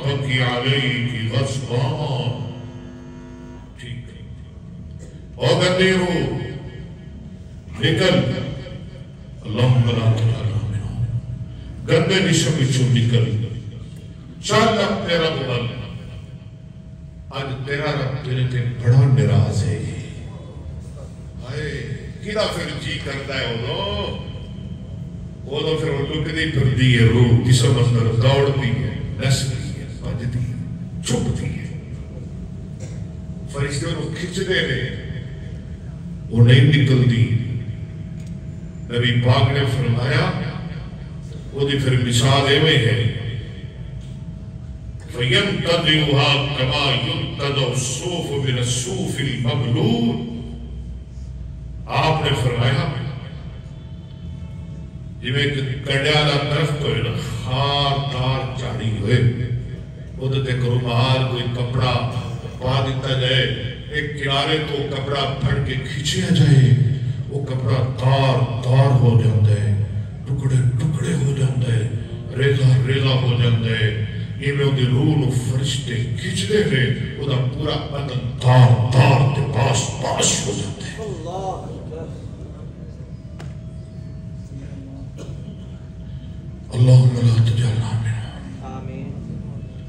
تبکی علیکی غضبان. ٹھیک ہے او گندے رو نکل اللہم لا تجعلنا منہم. گندے نشم وچوں نکل چل اب تیرا بول. آج تیرا رب تیرے تے بڑا نراز ہے. ہائے کیدا پھر جی کرتا ہے وہ تو پھر وہ لکدی پھردی ہے روح جسم اندر دوڑتی ہے نسلی ہے بجتی ہے چھپتی ہے. فرشتے انہوں کھچتے ہیں وہ نہیں نکلتی. نبی پاک نے فرمایا وہ دی پھر مثال ایویں ہے فَيَنْتَدِعُهَا كَمَا يُنْتَدَعُ الصُّوفُ مِنَ الصُّوفِ الْمَبْلُولِ. آپ نے فرمایا جب ایک کڑیالا درخت ہوئے نا خار دار چاڑی ہوئے وہ تو ایک رومال کوئی کپڑا پا دیتا جائے ایک کنارے تو کپڑا پھڑ کے کھچیا جائے وہ کپڑا تار تار ہو جاتا ہے ٹکڑے ٹکڑے ہو جاتا ہے ریزہ ریزہ ہو جاتا ہے. یہ میں وہ دی روح نو فرشتے کھچ دے رہے وہ دا پورا بدن تار تار تے پاس پاس ہو جاتا ہے. اللہم لا تجعلنا منہم.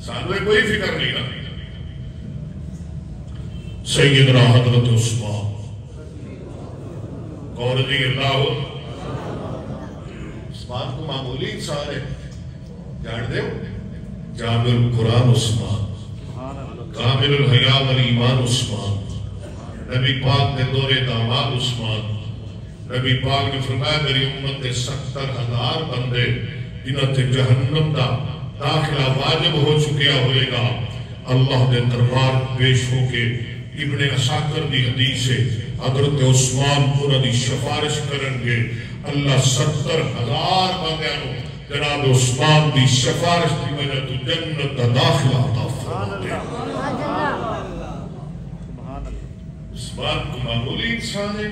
سانوے کوئی فکر نہیں نا. سیدنا حضرت عثمان قول رضی اللہ عثمان کو معمولی انسان ہے جان دے جامع القرآن عثمان کامل الحیاء والایمان عثمان. نبی پاک نے دور داماد عثمان. نبی پاک نے فرمایا میری امت کے 70,000 بندے جنہاں تے جہنم دا داخلہ واجب ہو چکیا ہوئے گا اللہ دے دربار پیش ہو کے ابن عساکر دی حدیث ہے حضرت عثمان انہاں دی سفارش کریں گے. اللہ 70,000 بندیاں جناب عثمان دی سفارش دی وجہ تو جنت دا داخلہ عطا فرماتے ہیں. عثمان کو معمولی انسان ہے.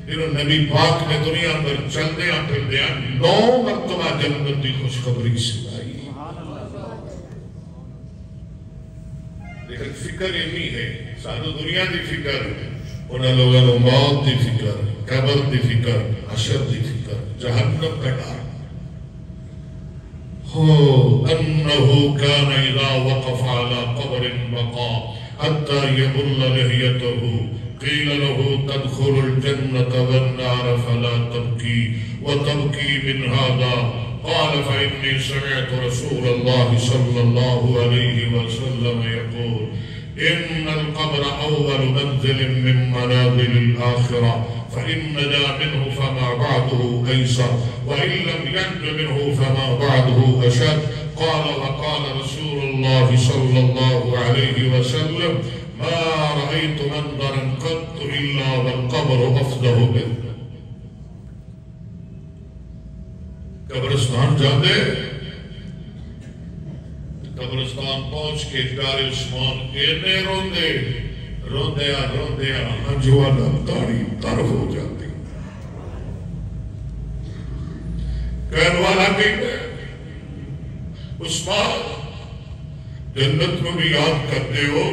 انہوں نبی پاک نے دنیا اندر چل دیا پھر دیا 9 مرتبہ جنت دی خوشخبری سنائی. لیکن فکر یہی ہے سانو دنیا دی فکر انہوں لوگوں نے موت دی فکر قبر دی فکر حشر دی فکر جہنم کا ڈر. أنه كان إذا وقف على قبر بقى حتى يبل لحيته قيل له تدخل الجنة والنار فلا تبكي وتبكي من هذا قال فإني سمعت رسول الله صلى الله عليه وسلم يقول إن القبر أول منزل من منازل الآخرة فإن نجا منه فما بعده أيسر وإن لم ينج منه فما بعده أشد. قال وقال رسول الله صلى الله عليه وسلم ما رأيت منظرا قط إلا والقبر أفضل منه. قبرستان جاندے قبرستان پہنچ کے پیارے عثمان اینے روندیا ہنجوانا داڑھی تر ہو جاتی. کہنے والا کہتے عثمان جنت کو بھی یاد کرتے ہو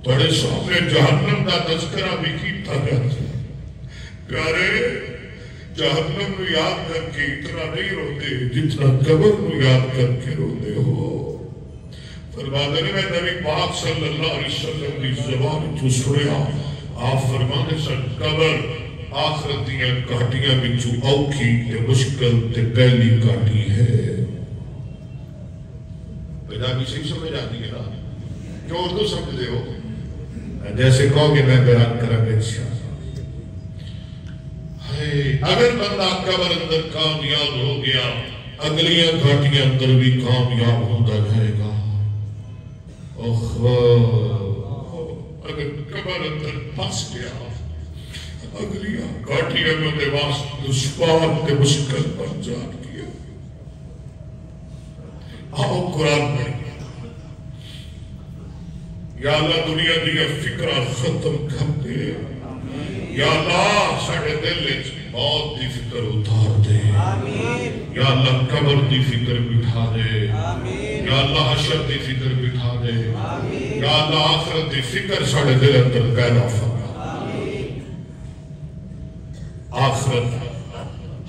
بڑے سامنے جہنم کا تذکرہ بھی کیتا جاتا ہے. پیارے جہنم کو یاد کر کے اتنا نہیں روتے جتنا قبر کو یاد کر کے روتے ہو. فرماتے ہیں میں نبی پاک صلی اللہ علیہ وسلم کی زبان جو سنیا آپ فرماتے سن قبر آخرت دیاں کاٹیاں بچو اوکھی تے مشکل تے پہلی کاٹی ہے. پیدا بھی صحیح سمجھ آتی ہے نا کیوں اردو سمجھتے ہو جیسے کہو کہ میں بیان کرا گا انشاءاللہ. اگر بندہ قبر اندر کامیاب ہو گیا اگلیاں گھاٹیاں اندر بھی کامیاب ہوتا جائے گا. اگر قبر اندر پھنس گیا اگلیاں گھاٹیاں میں واسطے دشوار تے مشکل پر جان گیا. آؤ قرآن پڑھ یا اللہ دنیا دیا فکرہ ختم کر دے. یا اللہ ساڑھے دل موت دی فکر اتار دے، یا اللہ قبر دی فکر بٹھا دے، یا اللہ حشر دی فکر بٹھا دے، یا اللہ آخرت دی فکر ساڑھے دل اندر پیدا فرما۔ آخرت،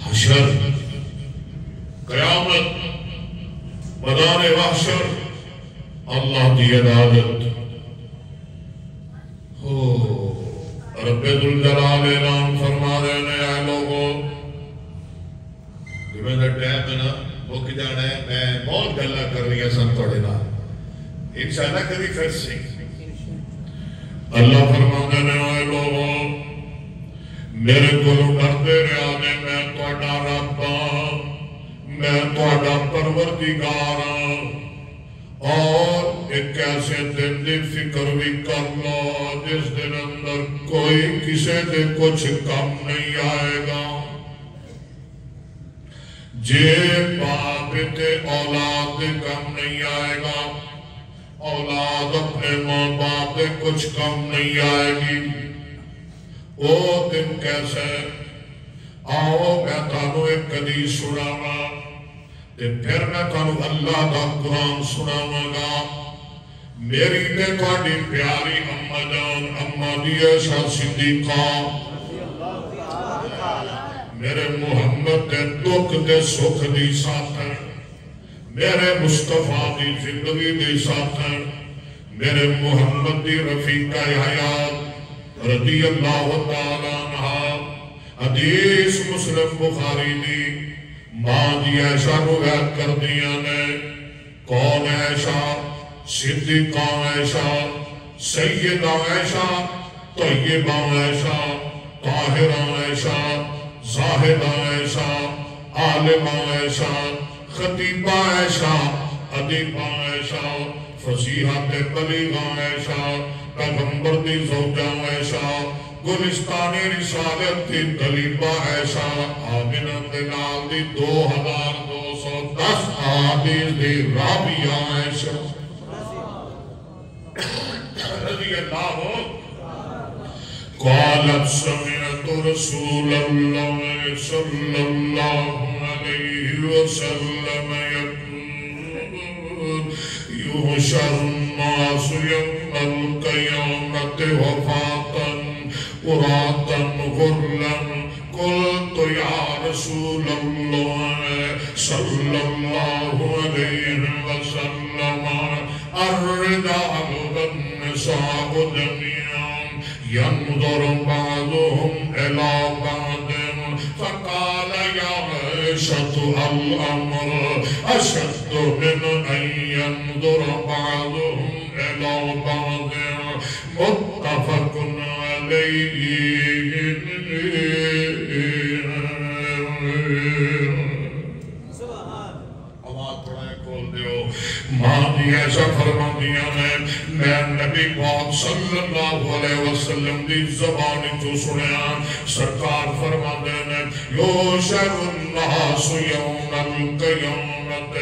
حشر، قیامت، میدان محشر، اللہ دی عدالت، رب ذوالجلال اعلان فرما دینے اے لوگوں، جو میں نے ٹائم ہے نا وہ کی جانا ہے، میں بہت گلہ کر رہی ہے سن توڑے نا انشاءاللہ کبھی پھر سے اللہ فرما دینے اے لوگوں، میرے کو ڈرتے رہے میں توڑا رب ہاں، میں توڑا پروردگار ہاں، اور ایک ایسے دن دی فکر بھی کر لو جس دن اندر کوئی کسے دے کچھ کم نہیں آئے گا، جے باپ تے اولاد دے کم نہیں آئے گا، اولاد اپنے ماں باپ دے کچھ کم نہیں آئے گی۔ او دن کیسے؟ آؤ میں تانو ایک حدیث سناواں تے پھر میں تانو اللہ دا قرآن سناواں گا۔ میری تے تہاڈی پیاری اماں جان اماں دی عائشہ صدیقہ میرے محمد دے دکھ دے سکھ دی ساتھ، میرے مصطفیٰ دی زندگی دی ساتھ، میرے محمد دی رفیقہ حیات رضی اللہ تعالیٰ عنہ، حدیث مسلم بخاری دی ماں دی عائشہ روایت کر دیا نے۔ کون عائشہ؟ صدیقہ عائشہ، سیدہ عائشہ، طیبہ عائشہ، طاہرہ عائشہ، زاہدہ عائشہ، عالمہ عائشہ، خطیبہ عائشہ، ادیبہ عائشہ، فصیحہ بلیغہ عائشہ، پیغمبر دی زوجہ عائشہ، گلستان رسالت دی طلیبہ عائشہ، آمنہ دلال دی 2210 حدیث دی رابعہ عائشہ رضی اللہ قالت سمعت رسول اللہ صلی اللہ علیہ وسلم يقول يحشر الناس يوم القيامة وفاة عراة غرلا قلت يا رسول الله صلى الله عليه وسلم الرجال والنساء جميعا ينظر بعضهم إلى بعض فقال يا عائشة الأمر أشد من أن ينظر بعضهم إلى بعض متفق عليه۔ ماں دی ایسا فرما دیا میں نبی پاک صلی اللہ علیہ وسلم دی زبانی تو سنیا، سرکار فرما دینے یوشر الناس یوم القیامت،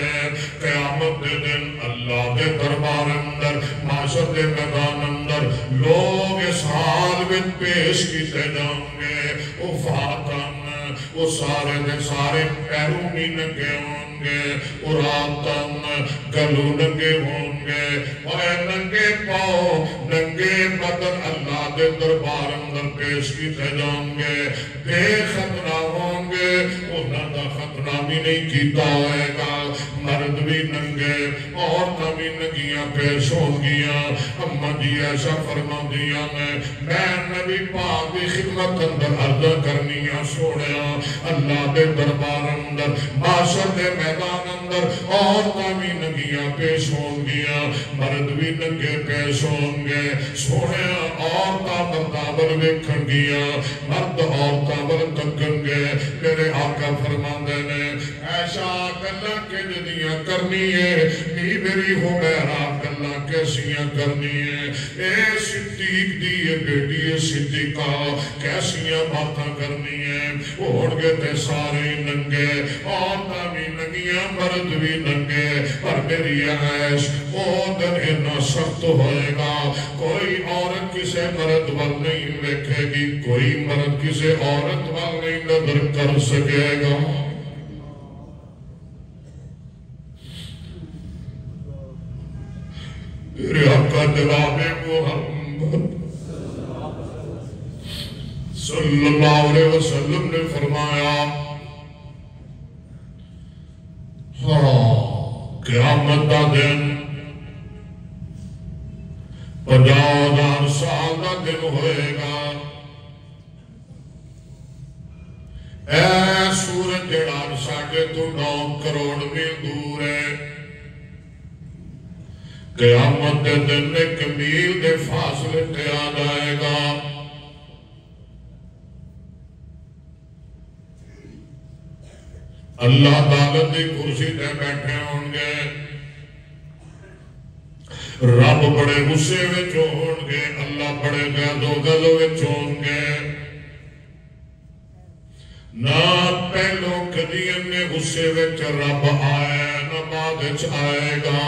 قیامت دے دن اللہ دے دربار اندر معاشر دے میدان اندر لوگ اس حال میں پیش کیتے جائیں گے، وفاتاً وہ سارے دے سارے پیرونی نگے ہوں گے، اراتاً گلو ننگے ہوں گے، اور ننگے پاؤں ننگے بدن اللہ دے دربار اندر پیش کیتے جائیں گے، بے خطرہ ہوں گے، انہاں دا خطرہ بھی نہیں کیتا ہوئے گا، مرد بھی ننگے عورتاں بھی ننگیاں پیش ہوں گیاں۔ اماں جی ایسا فرما دیا میں نبی پاک دی خدمت اندر عرض کرنیاں سوڑیا، اللہ دے دربار اندر معاشر دے میدان اندر عورتاں بھی ننگیاں پیش ہوں گیاں، مرد بھی ننگے پیش ہوں گے، سوڑیا عورتاں برابر ویکھن گیاں، مرد عورتاں بر تکن گے۔ میرے آقا فرما دینے ایسا گلہ کے جدیاں کرنی ہے، نی میری ہو میرا گلہ کے کیسیاں کرنی ہیں اے صدیق دی یہ بیٹی ہے صدیقہ کیسیاں باتاں کرنی ہیں اوڑ گے تے سارے ننگے عورتاں بھی ننگیاں مرد بھی ننگے پر میری عیش او دن اتنا سخت ہوئے گا کوئی عورت کسے مرد وال نہیں دیکھے گی کوئی مرد کسے عورت وال نہیں نظر کر سکے گا میرے آقا جناب محمد صلی اللہ علیہ وسلم نے فرمایا قیامت دا دن 50,000 سال دا دن ہوئے گا اے سورج جڑا ساڑھے تو 9 کروڑ میل دور ہے قیامت دے دن ایک میل دے فاصلے تے آ جائے گا اللہ تعالیٰ دی کرسی تے بیٹھے ہوں گے رب بڑے غصے وچ ہون گے اللہ بڑے غضب وچ ہون گے نہ پہلو کدی انہیں غصے وچ رب آئے نہ بعد وچ آئے گا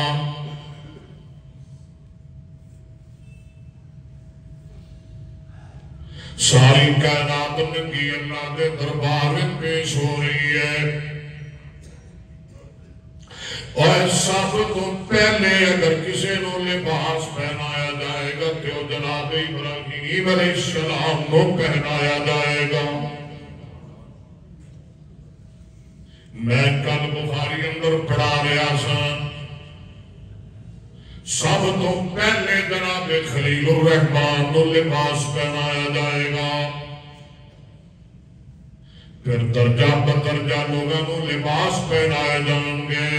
ساری کائنات ننگی اللہ دے دربار میں پیش ہو رہی ہے اور سب تو پہلے اگر کسی نو لباس پہنایا جائے گا تو جناب ابراہیم علیہ السلام کو پہنایا جائے گا میں کل بخاری اندر پڑھا رہا سا سب تو پہلے جناب خلیل الرحمن کو لباس پہنایا جائے گا پھر درجہ بدرجہ لوگوں کو لباس پہنائے جائیں گے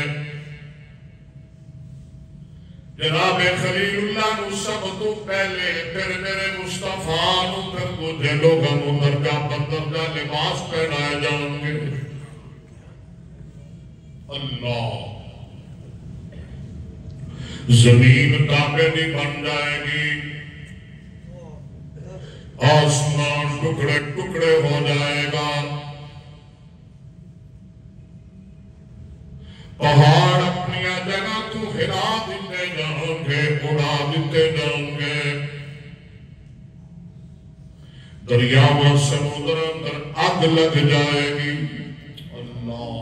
جناب خلیل اللہ کو سب تو پہلے پھر میرے مصطفیٰ کو پھر دوسرے لوگوں کو درجہ بدرجہ لباس پہنائے جائیں گے اللہ زمین تابے نہیں بن جائے گی آسمان ٹکڑے ٹکڑے ہو جائے گا پہاڑ اپنی جگہ تو ہلا دیتے جاؤں گے اڑا دیتے جاؤں گے دریاواں سمندر اندر آگ لگ جائے گی اللہ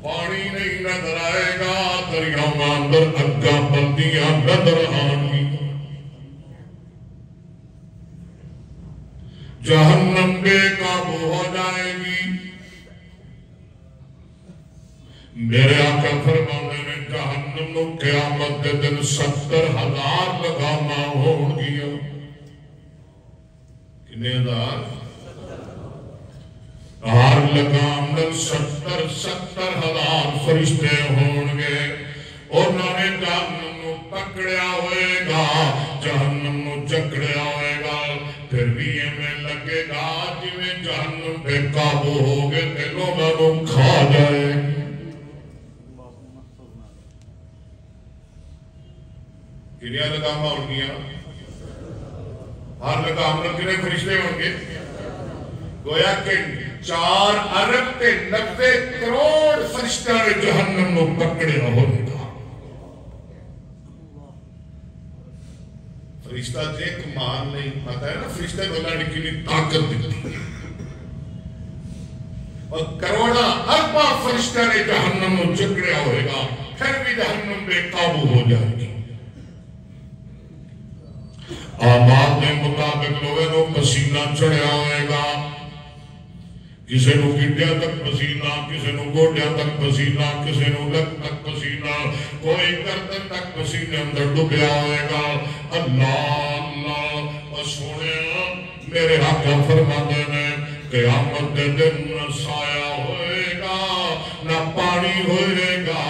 پانی نہیں نظر آئے گا دریاواں اندر اگا بندیاں نظر آنی جہنم بے قابو ہو جائے گی میرے آقا فرمانے میں جہنم نو قیامت دے دن 70,000 لگاما ہون گیا کنے ہزار ہر لگام دل 70,000 فرشتے ہون گے انہوں نے جہنم نو پکڑیا ہوئے گا جہنم نو جکڑیا ہوئے گا پھر بھی یہ میں لگے گا جی میں جہنم پہ قابو ہو گئے تے لوگوں نو کھا جائے کنیا لگام ہون گیا ہر لگام نو کنے فرشتے ہون گے گویا کہ 4 ارب تے 90 کروڑ فرشتہ نے جہنم نو پکڑے ہوئے گا فرشتہ تے کمان نہیں پتا ہے نا فرشتہ کو اللہ نے کتنی طاقت دیتی اور کروڑا اربا فرشتہ نے جہنم نو جکڑیا ہوئے گا پھر بھی جہنم بے قابو ہو جائے گی آباد کے مطابق لوگوں کو پسینہ چڑھیا ہوئے گا کسی نو گڈیاں تک پسینہ کسی نو گوڈیاں تک پسینہ کسی نو لک تک پسینہ کوئی گردن تک پسینے اندر ڈوبیا ہوئے گا اللہ اللہ اور سونے میرے آقا فرماتے ہیں قیامت دے دن نہ سایہ ہوئے گا نہ پانی ہوئے گا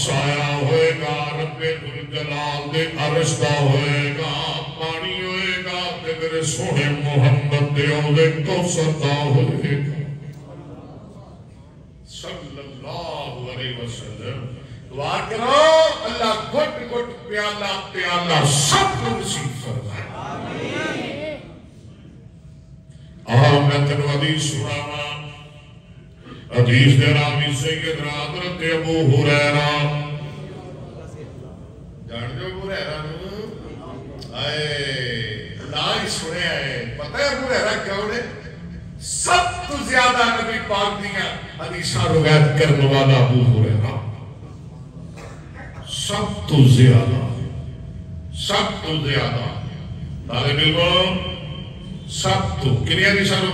سایہ ہوئے گا رب ذوالجلال دے عرش دا ہوئے گا پانی ہوئے گا تے میرے سونے محمد دے اولے کوثر دا ہوئے گا صلی اللہ علیہ وسلم دعا کرو اللہ گھٹ گھٹ پیالہ پیالہ سب کو نصیب فرمائے میں تنو حدیث سناواں حدیث دے راوی سیدنا حضرت ابو ہریرہ جان جو ابو ہریرہ نائی سنے آئے پتہ ہے ابو ہریرہ کیا ہونے سب تو زیادہ نبی پاک دیا حدیثہ روایت کرنے والا ابو ہریرہ سب تو زیادہ طالب علم سب تو کنیا دی سانو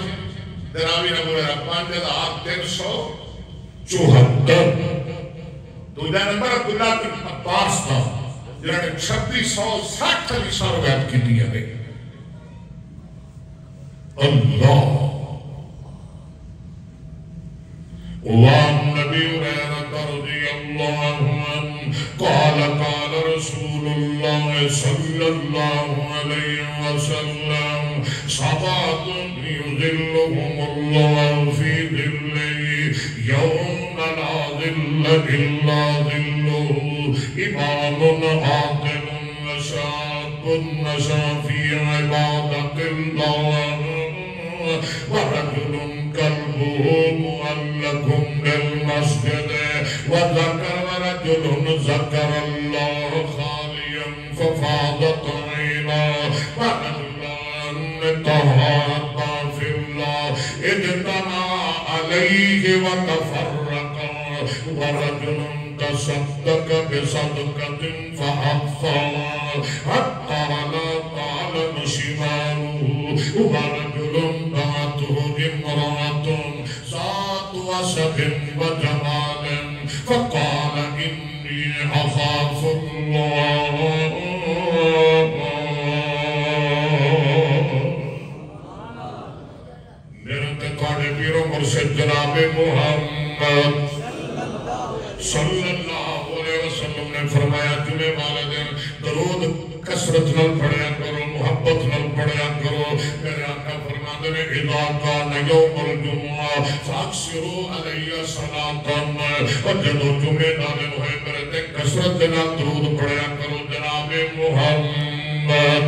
دراوی نبو رہا 5374 دوجہ نمبر عبداللہ بن عباس تھا جنہوں نے 2660 حدیث روایت کی دیا ہے اللہ وعن نبی ہریرہ رضی اللہ عنہ قال قال رسول اللہ صلی اللہ علیہ وسلم سبعۃ یظلهم اللہ فی ظلہ یوم لا ظل الا ظلہ امام عاقل وشاب نشا فی عبادت اللہ ورجل قلبه معلق بالمسجد وذكر ورجل ذكر الله خاليا ففاضت عيناه ورجلان تهابا في الله اجتمعا عليه وتفرقا ورجل تصدق بصدقة فأخفاها حتى لا تعلم شماله ورجل دعته امرأة ذات وسط وجمال فقال إني أخاف الله میرے تھوڑے پیروں مرشد جناب محمد صلی اللہ علیہ وسلم نے فرمایا جمعہ والے دن درود کثرت نل پڑھیا کرو محبت نل پڑھیا کرو میرے آقا فرماتے ہیں اذا کان یوم الجمعہ فاکثروا علی صلاۃ اور جب جمعہ دن ہوئے میرے تے کثرت نل درود پڑھیا کرو جناب محمد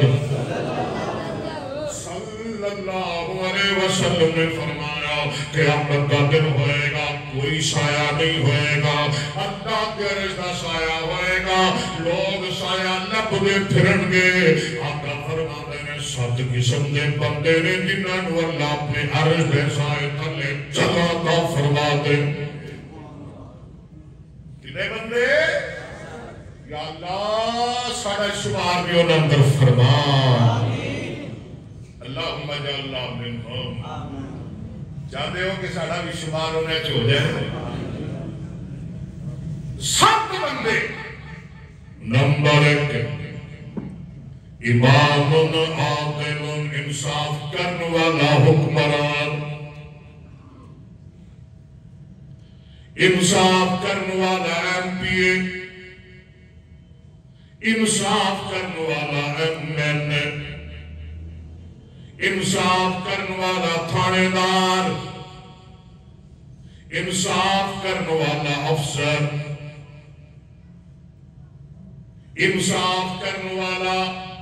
صلی اللہ علیہ وسلم نے فرمایا قیامت کا دن ہوئے گا کوئی سایہ نہیں ہوئے گا اللہ کے رشتہ سایہ ہوئے گا لوگ سایہ لبدے پھرن گے آقا فرماتے ہیں 7 قسم دے بندے نے جنہاں نو اللہ اپنے عرش دے سائے تھلے جگہ کا فرما دے کنے بندے یا اللہ سارا شمار بھی انہاں اندر فرما اللہم جعلنا منہم چاہتے ہو کہ ساڑھا بھی شمار ہونے چھو جائے 7 بندے نمبر 1 امام عادل انصاف کرنے والا حکمران انصاف کرنے والا MP انصاف کرنے والا MN انصاف کرنے والا تھانے دار انصاف کرنے والا افسر انصاف کرنے والا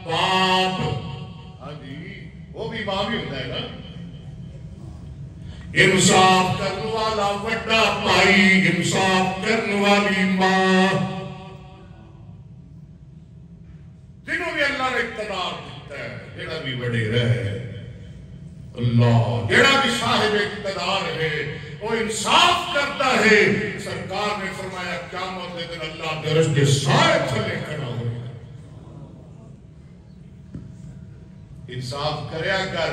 باپ ہاں جی وہ بھی باپ ہی ہوتا ہے نا انصاف کرنے والا بڑا بھائی انصاف کرنے والی ماں جنہوں بھی اللہ نے اقتدار دیتا ہے جنہاں بھی بڑے رہے اللہ جڑا بھی صاحب اقتدار ہے وہ انصاف کرتا ہے سرکار نے فرمایا قیامت کے دن اللہ کے رشتے سائے تھلے کھڑا ہوگا انصاف کریا کر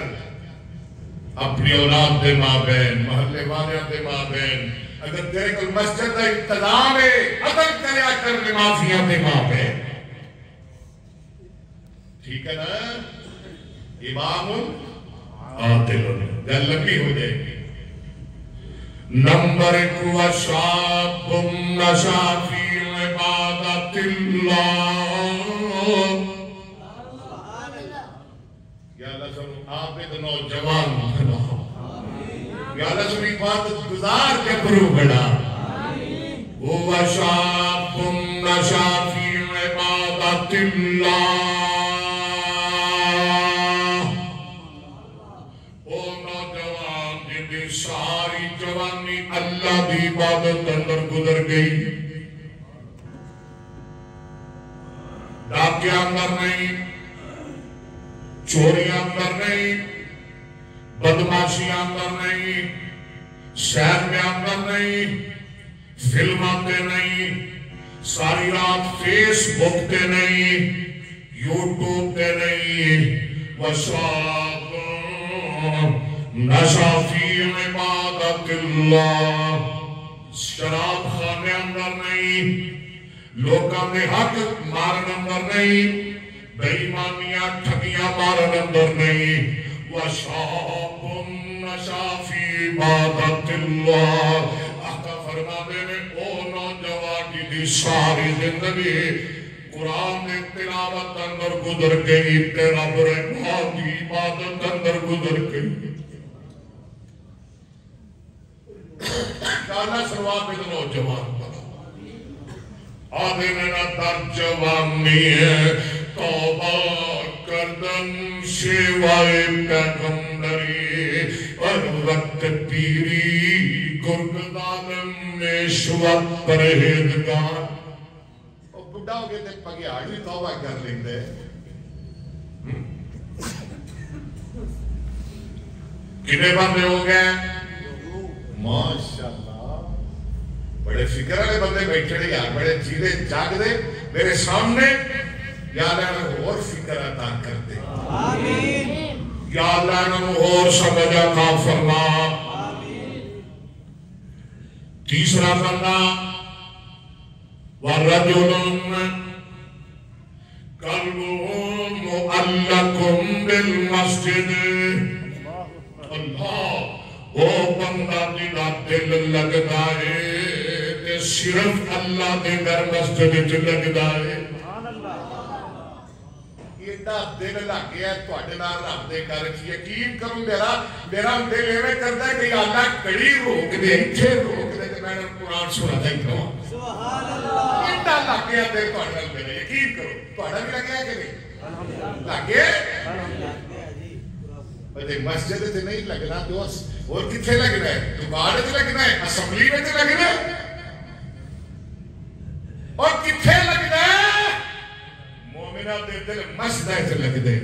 اپنی اولاد دے مابین محلے والیاں دے مابین اگر تیرے کو مسجد کا اقتدار ہے عدل کریا کر نمازیاں دے مابین ٹھیک ہے نا امام عادل گل لمبی ہو جائے گی نمبر 1 وشاب نشا فی عبادت اللہ یا اللہ سب عابد نوجوان بنا یا اللہ سب عبادت گزار کے پرو بڑا وشاب نشا فی عبادت اللہ او نوجوان جن ساری جوانی اللہ دی عبادت اندر گزر گئی ڈاکے اندر نہیں چوری اندر نہیں بدماشی اندر نہیں شہر میں اندر نہیں فلم آتے نہیں ساری رات فیس بک تے نہیں یوٹیوب تے نہیں وشراب نشا فی عبادت اللہ شراب خانے اندر نہیں لوکاں دے حق مارن اندر نہیں بے ایمانیاں ٹھگیاں مارن اندر نہیں وشراب نشا فی عبادت اللہ آقا فرما دے میں او نوجوان دی ساری زندگی قرآن نے تلاوت اندر گزر گئی تیرا برحمہ دی عبادت اندر گزر گئی کانا سرواب میں نوجوان بنا آدھے میرا در جوانی ہے توبہ کردن شیوائے پیغمبری اور وقت پیری گرگدانم میں شوق پرہیزگار اور بڑھا ہو گئے تھے پگیاڑ بھی توبہ کر لیں دے کتنے بندے ہو گئے ماشاءاللہ بڑے فکر والے بندے بیٹھے یار بڑے جیدے جاگ دے میرے سامنے یا اللہ نے اور فکر عطا کر دے آمین یا اللہ نے اور سمجھ عطا فرما تیسرا بندہ وَرَجُلٌ قَلْبُهُ مُعَلَّقٌ بِالْمَسْجِدِ اللہ وہ بندہ دینا دل لگدا ہے کہ صرف اللہ دے گھر مسجد لگ دائے ایڈا دل لگ گیا تو اڈنا رب دے گھر یقین کروں میرا دل ایویں کرتا ہے کہ اللہ کڑی روک دے اٹھے روک دے کہ میں نے قرآن سنا دیں کہوں سبحان اللہ ایڈا لگ گیا دل تو اڈنا میرے یقین کرو تو اڈنا بھی لگ گیا کہ نہیں لگ گیا مسجد سے نہیں لگنا دوست اور کتھے لگنا ہے دکان سے لگنا ہے اسمبلی میں سے لگنا ہے اور کتھے لگنا ہے مومنہ دے دل مسجد سے لگ دے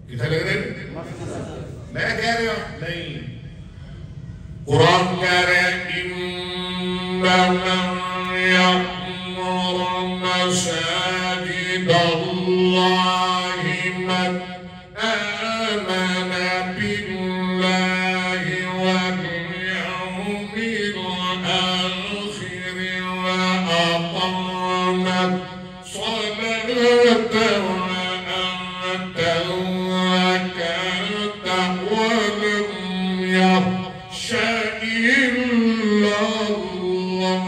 کتھے لگ دے میں کہہ رہے ہوں نہیں قرآن کہہ رہے ہیں إِنَّمَا يَأْمُرُ مَسَاجِدَ اللَّهِ مَنْ آمَنَ بِاللَّهِ وَالْيَوْمِ الْآخِرِ وَأَقَامَ الصَّلَاةَ وَآتَى الزَّكَاةَ وَلَمْ يَخْشَ إِلَّا اللَّهَ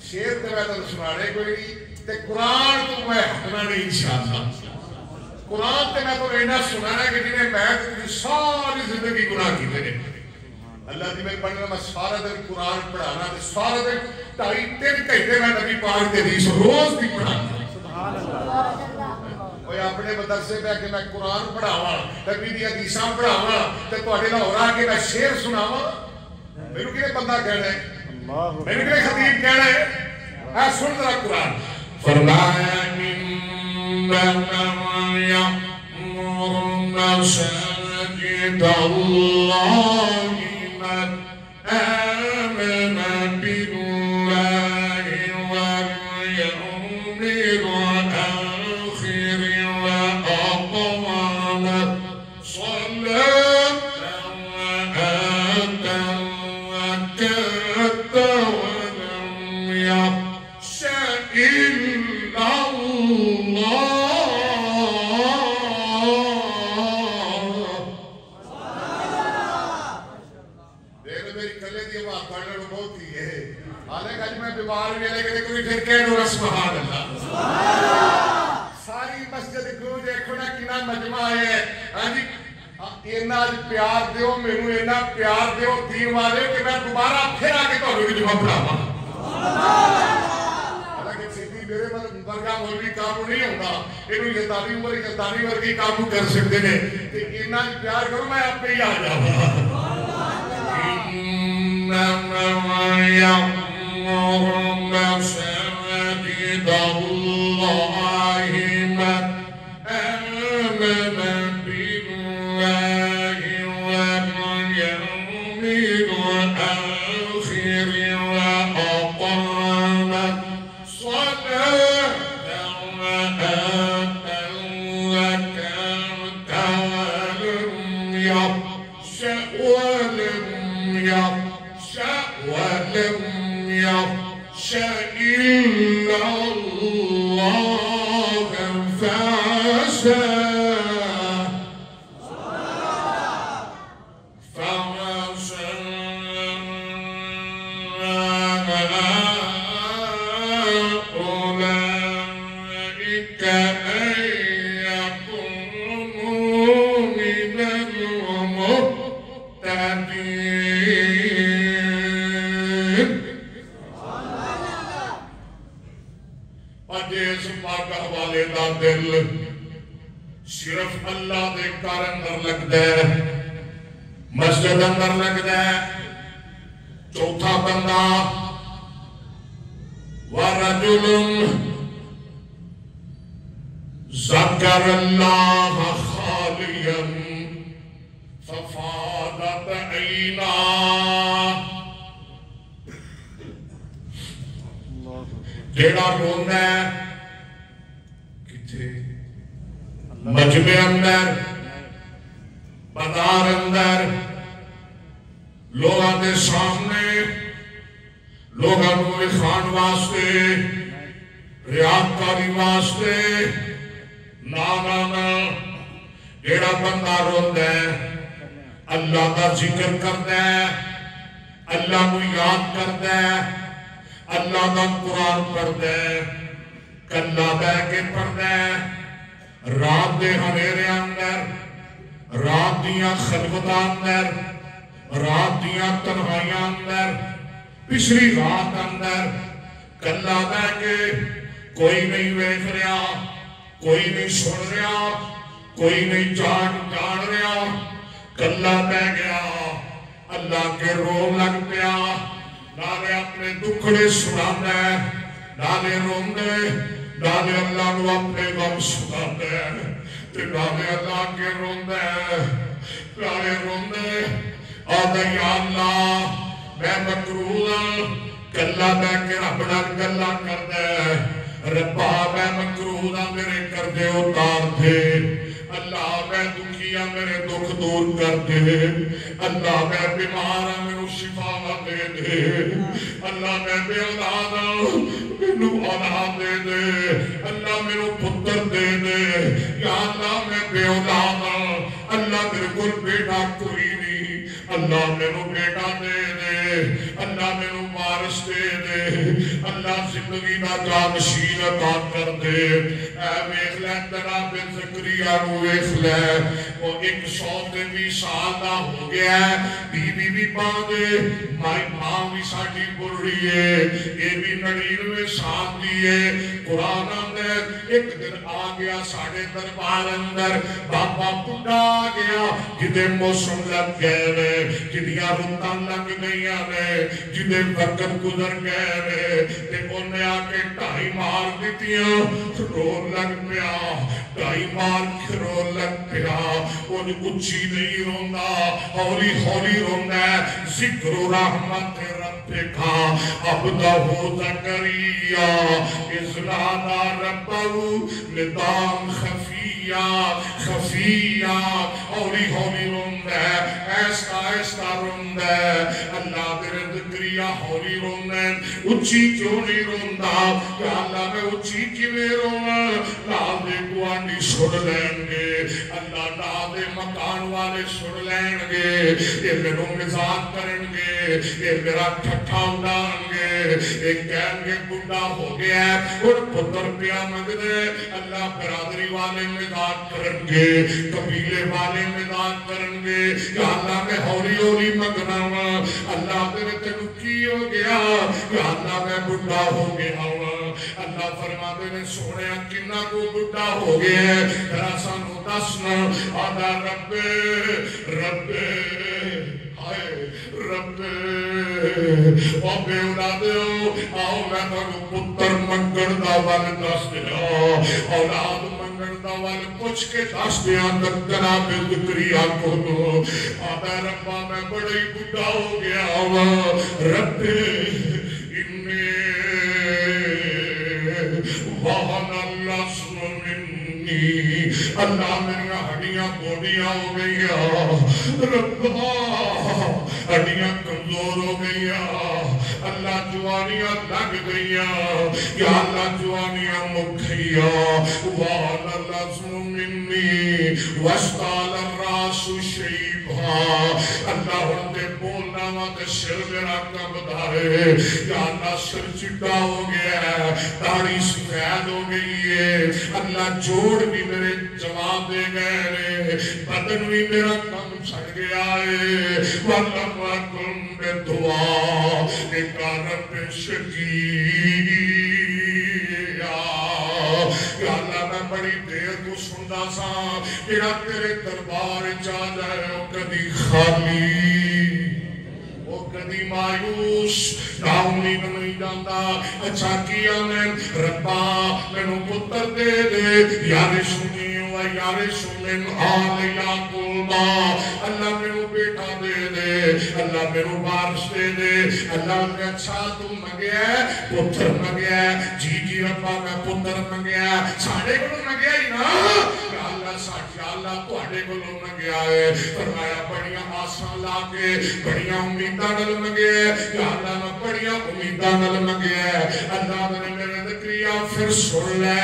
شیر تے میں تو سنانے کوئی تے قرآن تو میں ہٹنا نہیں انشاءاللہ قرآن تے میں تو اینا سنانا کہ جنہیں میں تو ساری زندگی گناہ کی تھے اللہ دی میں پڑھنا میں سارا دن قرآن پڑھانا تے سارا دن 2.5-3 گھنٹے میں نبی پاک تے حدیث روز دی پڑھانا کوئی اپنے مدرسے پہ کہ میں قرآن پڑھاوا نبی دی حدیثاں پڑھاوا تے تواڈے نال ہو رہا کہ میں شعر سناواں میرے کنے بندہ کہنا ہے میرے کنے خطیب کہنا ہے اے سن ذرا قرآن فرمایا إِنَّمَا يَأْمُرُ مَسَاجِدَ اللَّهِ مَنْ آمَنَ بِاللَّهِ وَالْيَوْمِ الْآخِرِ وَأَقَامَ الصَّلَاةَ وَآتَى الزَّكَاةَ وَلَمْ يَخْشَ إِلَّا اللَّهَ بیمار بھی لے کے کوئی پھر کہہ دو سبحان اللہ ساری مسجد کو دیکھو نا کنا مجمع ہے ہاں جی اینا پیار دیو میرے اینا پیار دیو دین والے کہ میں دوبارہ پھر آگے تو ہوگی جمع پڑھاوا حالانکہ سیدھی میرے برگا مولوی کامو نہیں ہوگا انہوں یہ تعلیم ورگی کامو کر سکتے ہیں کہ اینا پیار کرو میں آپ پہ ہی آ جاؤں انما یأمر مساجد اللہ من آمن بالله واليوم الآخر وأقام الصلاة وآتى الزكاة ولم يخش إلا الله فعسى أولئك أن يكونوا من المهتدين اس پاک حوالے دا دل صرف اللہ دے کار اندر لگ دے مسجد اندر لگ دے چوتھا بندہ وَرَجُلٌ ذَكَرَ اللَّهَ خَالِيًا فَفَاضَتْ عَيْنَاهُ جیڑا رونا ہے کتھے مجمع اندر بازار اندر لوگاں دے سامنے لوگاں نوے خان واسطے ریاکاری واسطے نانا جیڑا بندہ روندہ ہے اللہ کا ذکر کردہ ہے اللہ کو یاد کردہ ہے اللہ کا قرآن پڑھدہ ہے کلہ بے کے پڑھدہ ہے رات دے ہمیرے اندر رات دیاں خلوت اندر رات دیاں تنہائیاں اندر پچھلی رات اندر کلہ بے کے کوئی نہیں ویکھ رہا کوئی نہیں سن رہا کوئی نہیں جان رہا کلہ بے گیا اللہ کے روم لگ پیا نالے اپنے دکھڑے سنانے نالے روندے نالے اللہ نو اپنے غم سنانے نالے اللہ کے روندے نالے روندے آدھا یا اللہ میں مکروہ کلہ بے کے ربنا کلہ کر دے ربا میں مکروہ میرے کر دے اتار دے اللہ میں دکھیا میرے دکھ دور کر دے اللہ میں بیمارا میرے شفا دے دے اللہ میں بے اولادا میرے اولاد دے دے اللہ میرے پتر دے دے یا اللہ میں بے اولادا اللہ میرے کل بیٹا کوئی نہیں اللہ میرے بیٹا دے دے اللہ میرے وارث دے دے اللہ زندگی نہ جانشین عطا کر دے اے ویکھ لے جناب زکریا نو ویکھ لے وہ 120 سال دا ہو گیا ہے بی بی باندے مائی ماں بھی ساڑھی بڑھ رہی ہے یہ بھی 99 سال دیئے قرآن اندر ایک دن آ گیا ساڑھے دربار اندر بابا بڑھا آ گیا جدے موسم لگ گئے رہے جدیاں رتان لگ گئیاں رہے جدے وقت گزر گئے رہے تے انہیں آکے ٹائی مار دیتیاں رو لگ پیا ٹائی مار رو لگ پیا ان اچھی نہیں روندہ ہولی ہولی روندہ ذکر و رحمت رب کا عبدہ زکریا ازنادا ربہو ندام خفیہ ہولی ہولی روندہ ایسا روندہ اللہ میرے ذکریہ میاں ہولی رونا ہے اچھی کیوں نہیں روندا یا اللہ میں اچھی کیویں رواں نال دے گوانڈی سن لین گے اللہ نال دے مکان والے سن لین گے یہ میرے مزاق کرن گے یہ میرا ٹھٹھا اڑان گے یہ کہن گے بڈھا ہو گیا ہے اور پتر پیا منگ دے اللہ برادری والے مزاق کرن گے قبیلے والے مزاق کرن گے یا اللہ میں ہولی ہولی منگنا وا اللہ تیرے تینوں کی ہو گیا یا اللہ میں بڈھا ہو گیا وا اللہ فرما دے نے سونے کنا کو بڈھا ہو گیا ہے ذرا سانو دسنا آدھا رب رب ہائے رب او بے اولادے ہو آؤ میں تانوں پتر منگن دا ول دس دیا اولاد منگن دا ول پوچھ کے دس دیا جناب ذکریا کو تو آدھا ربا میں بڑی بڈھا ہو گیا وا رب انی وہن اللہ سن منی اللہ میری ہڈیاں بوڑیاں ہو گئی ربا ہڈیاں کمزور ہو گئی اللہ جوانیاں لگ گئی یا اللہ جوانیاں مک گئی وہن اللہ سن منی واشتعل الراس شیبا اللہ ہوتے بولنا وہاں سر میرا کم دارے یا اللہ سر چٹا ہو گیا ہے داڑھی سفید ہو گئی ہے اللہ جوڑ بھی میرے جواب دے گئے بدن بھی میرا کم چھڑ گیا ہے وَلَمْ أَكُنْ بِدُعَائِكَ رَبِّ شَقِيًّا یا اللہ میں بڑی دیر کو سندا سا میرا تیرے دربار چاہ جائے او کدی خالی او کدی مایوس نا امید نہیں جاندا اچھا کیا میں ربا مینوں پتر دے دے یار سنی یار سمن آل یعقوبا اللہ میرے بیٹا دے دے اللہ میرے وارث دے دے اللہ نے اچھا تو منگیا ہے پتر منگیا ہے جی جی ربا میں پتر منگیا ہے ساڑھے کو منگیا ہی نا یا اللہ ساڑھے اللہ تو ہڈے کو منگیا ہے فرمایا بڑیاں آسان لا کے بڑیاں امیدہ نل منگیا ہے یا اللہ میں بڑیاں امیدہ نل منگیا ہے اللہ نے میرے ذکریہ پھر سن لے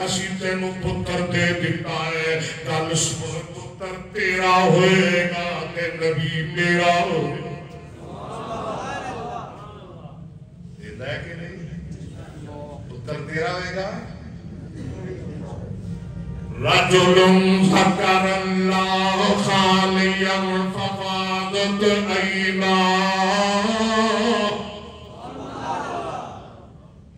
اسی تینوں پتر دے دیتا ہے کل سن پتر تیرا ہوئے گا کہ نبی میرا ہوئے دیتا ہے کہ نہیں پتر تیرا ہوئے گا رجل ذکر اللہ خالیا ففاضت عینا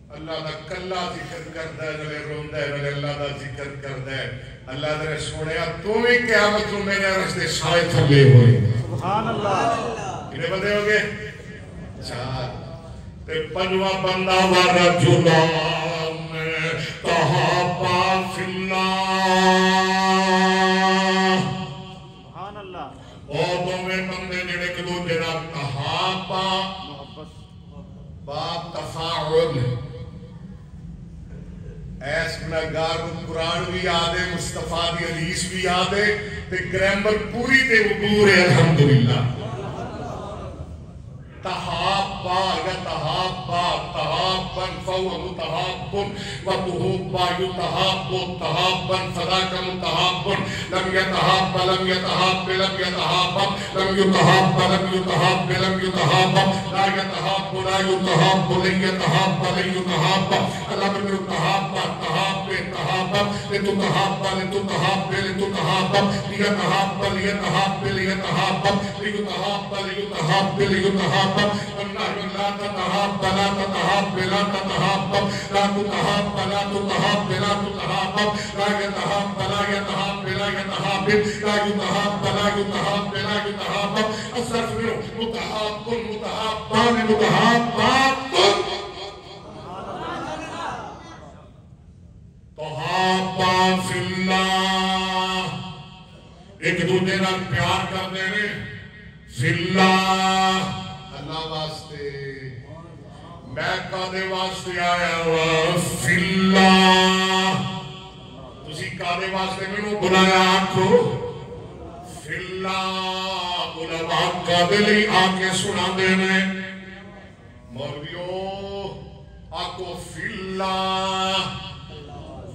اللہ دا کلا ذکر کرتا ہے نلے روندہ ہے نلے اللہ دا ذکر کرتا ہے اللہ دا سوڑے تو ہی قیامت میں میرے رشتے سائے تھلے ہوئے سبحان اللہ کنے بندے ہو گئے چار تے پنجوہ بندہ ورجلان تحابا فی اللہ سبحان اللہ او دو میں بندے جڑے کدو جڑا تحابا باب تفاعل ایس گناہگار کو قرآن بھی یاد ہے مصطفیٰ دی حدیث بھی یاد ہے تے گرامر پوری تے عبور ہے الحمدللہ تحابا یا تحابا تحابن فہو متحابن وتحابا یتحابن تحابن فذاک متحابن لم یتحاب لم یتحاب لم یتحاب لم یتحاب لم یتحاب لم یتحاب لا یتحاب لا یتحاب لن یتحاب لن یتحاب اللہ من یتحاب تحاب تحاب لتتحاب لتتحاب لتتحاب لیتحاب لیتحاب لیتحاب لیتحاب لیتحاب لیتحاب اللہ لا تتحاب لا تتحاب لا تتحاب لا تتحاب لا تتحاب لا تتحاب لا يتحاب لا يتحاب لا يتحاب لا يتحاب لا يتحاب لا يتحاب اصرف منه متحاب متحابان متحابات تحابا فی اللہ ایک دوسرے نال پیار کر دے فی اللہ اللہ واسطے میں کادے واسطے آیا ہوا فی اللہ تسی کادے واسطے میں نو بلایا آنکھو فی اللہ علماء کادے لئی آکے سنا دینے مولویو آکو فی اللہ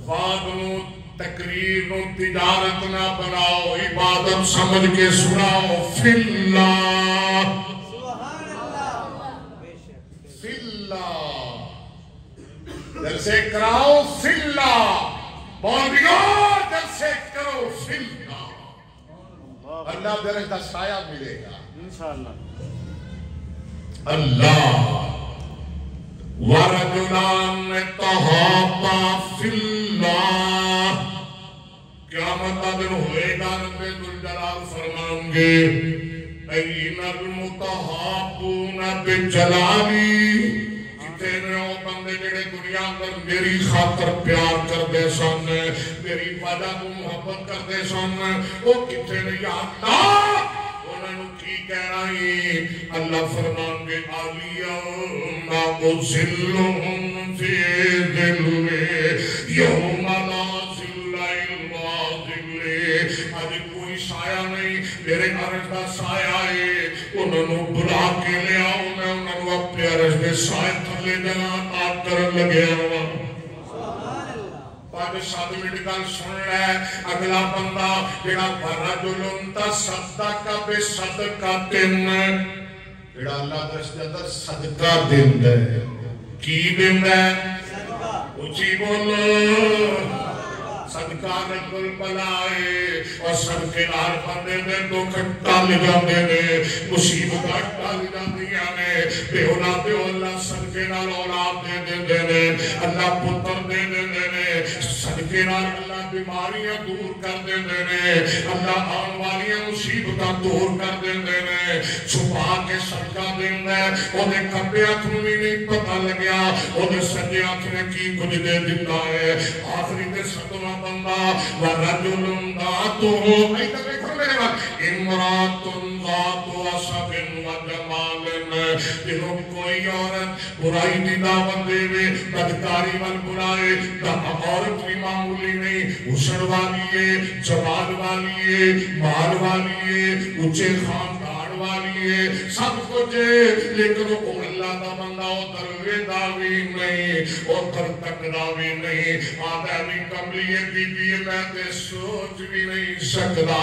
وعد نو تقریر نو تجارت نہ بناؤ عبادت سمجھ کے سناؤ فی اللہ فی اللہ جلسے کراؤ فی اللہ مولویو جلسے کرو فی اللہ اللہ درہ کا سایہ ملے گا انشاءاللہ اللہ وَرَجُلَانِ تَحَابَّا فِي اللَّهِ قیامت دن ہوئے گا رب ذوالجلال فرمائیں گے اَيْنَ الْمُتَحَابُّونَ بِجَلَالِي کتے نے وہ بندے جڑے دنیا اندر میری خاطر پیار کر دے سن میری وجہ کو محبت کر دے سن وہ کتے نے یا اللہ کی کہہ رہی اللہ فرمان کے آلیوم اُزِلُّهُمْ فِي ذِلِّ یوم لا ظِلَّ اِلَّا ظِلِّ آج کوئی سایہ نہیں میرے عرش کا سایہ ہے انہوں نے بلا کے لے آؤ میں انہوں نے اپنے عرش کے سایہ تھلے جنات آج کرن لگے ہوا پاک ساتھ منٹ سن رہے اگلا بندہ جڑا رجل تصدق بصدقۃ جڑا اللہ درست اندر صدقہ دیندا ہے کی دیندا ہے اونچی بولو صدقہ رجل بلائے اور صدقے نال بندے دے دکھ ٹل جاندے نے مصیبت ٹل جاندیاں نے بے اولاد اللہ صدقے نال اولاد دے دیندے نے اللہ پتر دے دیندے نے صدقے نال اللہ بیماریاں دور کر دیندے نے اللہ آن والیاں مصیبتاں دور کر دیندے نے چھپا کے صدقہ دیندا ہے اودے کھبے ہاتھ نوں نہیں پتہ لگیا اودے سجے ہاتھ نے کی کچھ دے دیندا ہے آخری تے ستواں بندہ ورجل ذاتہ ایتھے دیکھو میرے بات امرات ذات وصف وجمال جنہوں کوئی عورت برائی دی دعوت دے وے بدکاری وال برائے عورت بھی معمولی نہیں حسن والی ہے جمال والی ہے مال والی ہے اونچے خاندان والی ہے سب کچھ ہے لیکن وہ اللہ کا بندہ وہ دروے داوی نہیں وہ در تک داوی نہیں آدھا بھی کملی بی بی میں تے سوچ بھی نہیں سکتا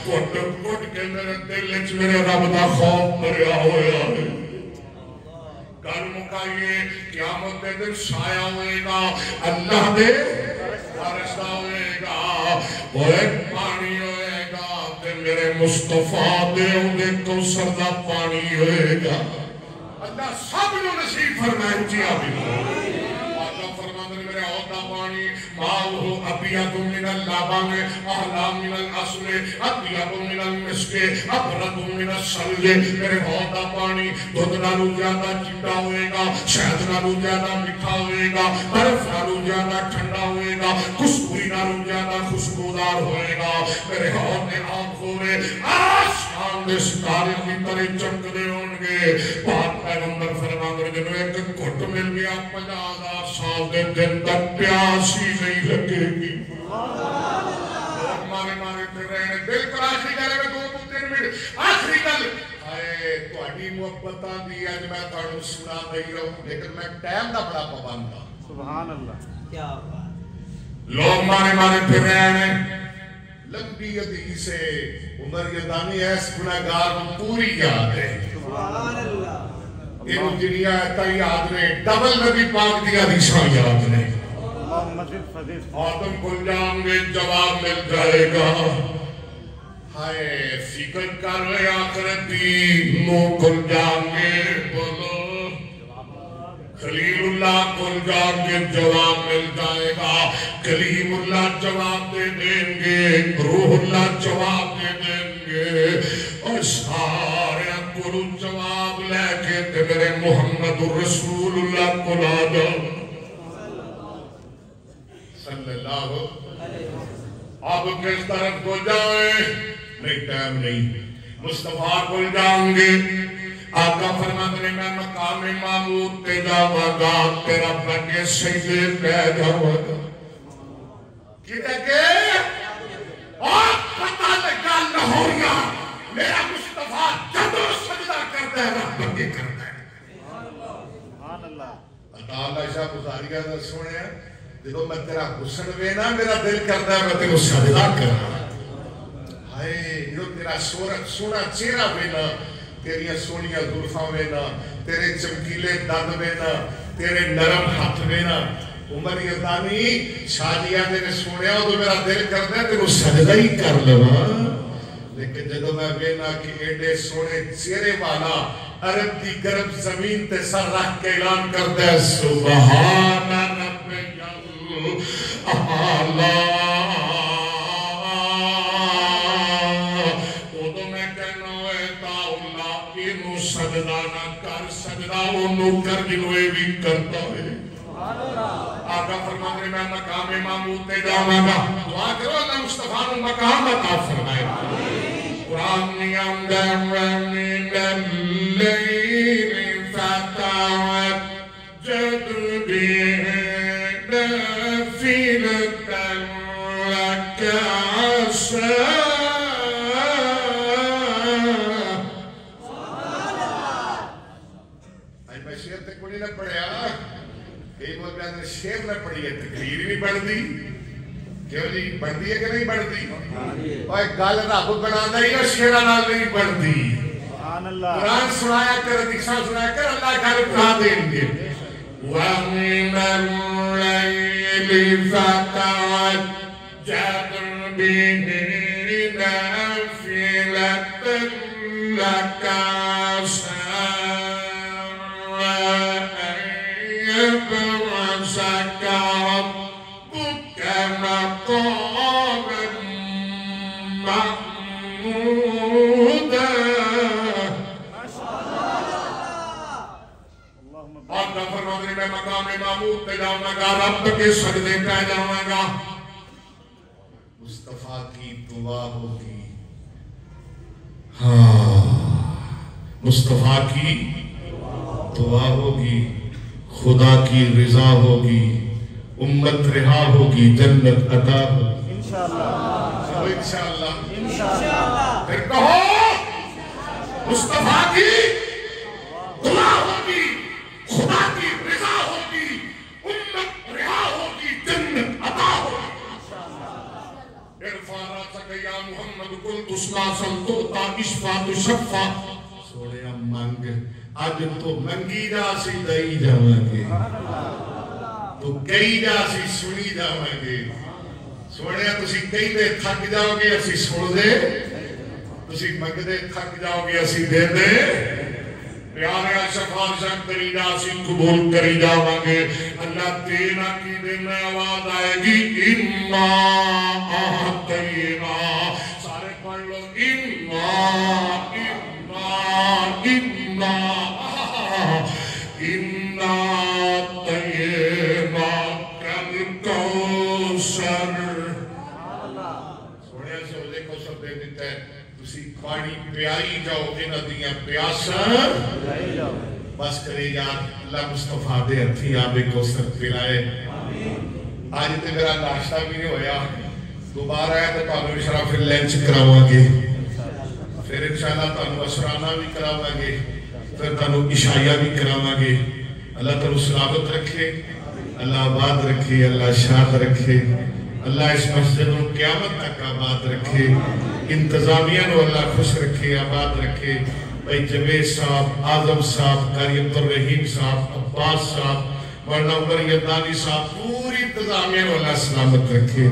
کٹ کٹ کے میرے دل میرے رب دا خوف مریا ہویا ہے کل مکائیے قیامت دے دن سایہ ہوئے گا اللہ دے عرشہ ہوئے گا وہ ایک پانی ہوئے گا تے میرے مصطفیٰ دے انہیں کو سردہ پانی ہوئے گا اللہ سب جو نصیب فرمائے جی آبی میرے عہدہ پانی ماؤہو ابیت من اللابان احلا من الاسل ابیت من المسک ابرد من السلج میرے عہدہ پانی دودھ نالو زیادہ چٹا ہوئے گا شہد نالو زیادہ مٹھا ہوئے گا برف نالو زیادہ ٹھنڈا ہوئے گا خوشبوئی نالو زیادہ خوشبودار ہوئے گا میرے عہدے آپ کھولے آسمان دے ستارے کی طرح چمک دے ہونگے پاک پیغمبر فرمان دے جنہوں ایک گھٹ مل گیا 50,000 سال دے دن تک پیاسی نہیں لگے گی مارے پھر رہنے دل پر آخری گلے میں 2-3 منٹ آخری گل آئے تو اڈی محبتہ دی آج میں تھوڑوں سنا نہیں رہوں لیکن میں ٹائم دا بڑا پابند تھا سبحان اللہ کیا بات لوگ مارے پھر رہنے لمبی حدیث سے عمر یدانی ایس گناہگار پوری یاد ہے سبحان اللہ انہوں جنیا ایتا یاد نہیں ڈبل نبی پاک دیا حدیثاں یاد نہیں آدم کھل جائیں گے جواب مل جائے گا ہائے فکر کر رہے آخرتی نو کھل جائیں گے بولو خلیل اللہ کھل جائیں گے جواب مل جائے گا کلیم اللہ جواب دے دیں گے روح اللہ جواب دے دیں گے اور سارے کلو جواب لے کے تے میرے محمد رسول اللہ کو لا جاؤ صلی اللہ آپ کس طرف کو جائیں نہیں ٹائم نہیں مصطفیٰ کو جائیں گے آقا فرماتے ہیں میں مقام معمود پہ جاؤں گا تیرا بڑے سجدے پہ جاؤں گا کہتے کہ اور پتہ لگا لاہوریا میرا مصطفیٰ جب سجدہ کرتا ہے رب بندے کرتا ہے اللہ شاہ بخاریہ دا سونے جدو میں تیرا حسن وینا میرا دل کرتا ہے میں تیرا سجدہ کرنا ہائے جو تیرا سونا چہرہ وینا تیریا سونیا زلفاں وینا تیرے چمکیلے دند وینا تیرے نرم ہاتھ وینا عمر یزدانی شادیہ تیرے سونیا تو میرا دل کرتا ہے تیرا سجدہ ہی کر لوا لیکن جدو میں وینا کہ ایڈے سونے چہرے والا عرب دی گرم زمین تے سر رکھ کے اعلان کرتا ہے سبحان رب اعلیٰ تو میں کہنا ہے تاؤلہ انہوں سجدہ نہ کر سجدہ انہوں کر جنوے بھی کرتا ہے آقا فرماتے ہیں میں مقام محمود تے جاؤں گا دعا کرو اللہ مصطفیٰ نے مقام عطا فرمائے قرآن نیام من اللیل فتعجد به نافلة لك عسى میں شیر تے کوئی نہ پڑھیا کئی بہت بیان شیر نہ پڑھی ہے تقریر نہیں پڑھ دی کیوں جی پڑھ دی ہے کہ نہیں پڑھ دی اور ایک گال رب بنا دی اور شیرہ نال نہیں پڑھ دی قرآن سنایا کر حدیثاں سنایا کر اللہ گال پڑھا دیں گے وَمِنَ اللَّيْلِ فَتَعَجَّدْ بِهِ نَافِلَةً لَكَ عَسَىٰ يبعثك ربك مقاما محمودا اور دفر نظری میں مقام محمود پہ جاؤں گا رب کے سجدے پہ جاؤں گا مصطفیٰ کی دعا ہوگی ہاں مصطفیٰ کی دعا ہوگی خدا کی رضا ہوگی امت رہا ہوگی جنت عطا ہوگی انشاءاللہ پھر کہو مصطفیٰ کی دعا ہوگی خدا کی رضا ہوگی امت رہا ہوگی جنت عطا ہوگی ارفع راسک یا محمد کنت اسماسا توتا اشفا تشفا سوڑے مانگ آج تو منگی جا سی دائی جاؤں گے تو کئی جا سی سنی جاؤں گے سوڑیا تسی کئی دے تھک جاؤ گے اسی سن دے تسی منگ دے تھک جاؤ گے اسی دے دے پیارے شفاعت شک کری جا سی قبول کری جاؤں گے اللہ تینا کی دے میں آواز آئے گی اما آتینا سارے پڑھ لو اما طیبہ کل کوثر سوڑیا سے اوزے کوثر دے دیتا ہے تسی پانی پیائی جاؤ انہ دیاں پیاسا بس کرے جا اللہ مصطفیٰ دے ہتھی آبے کوثر پلائے آج تے میرا ناشتہ بھی نہیں ہویا دوبارہ ہے تو پانو اشراف لنچ کراؤں گے پھر انشاءاللہ تانو اسرانہ بھی کراؤں گے پھر تانو عشائیہ بھی کراؤں گے اللہ تانو سلامت رکھے اللہ آباد رکھے اللہ شاد رکھے اللہ اس مسجد و قیامت تک آباد رکھے انتظامیہ نو اللہ خوش رکھے آباد رکھے بھائی جوید صاحب آدم صاحب قاری عبدالرحیم صاحب عباس صاحب ورنہ عمر یدانی صاحب پوری انتظامیہ نو اللہ سلامت رکھے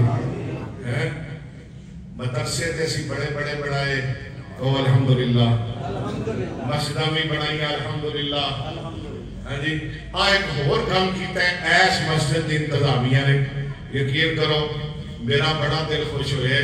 مدرسے تیسی بڑے بڑے بڑھائے تو الحمدللہ مسجدہ میں بڑھائیں الحمدللہ ایک اور کام کیتا ہے ایس مسجد انتظامیہ نے یقین کرو میرا بڑا دل خوش ہوئے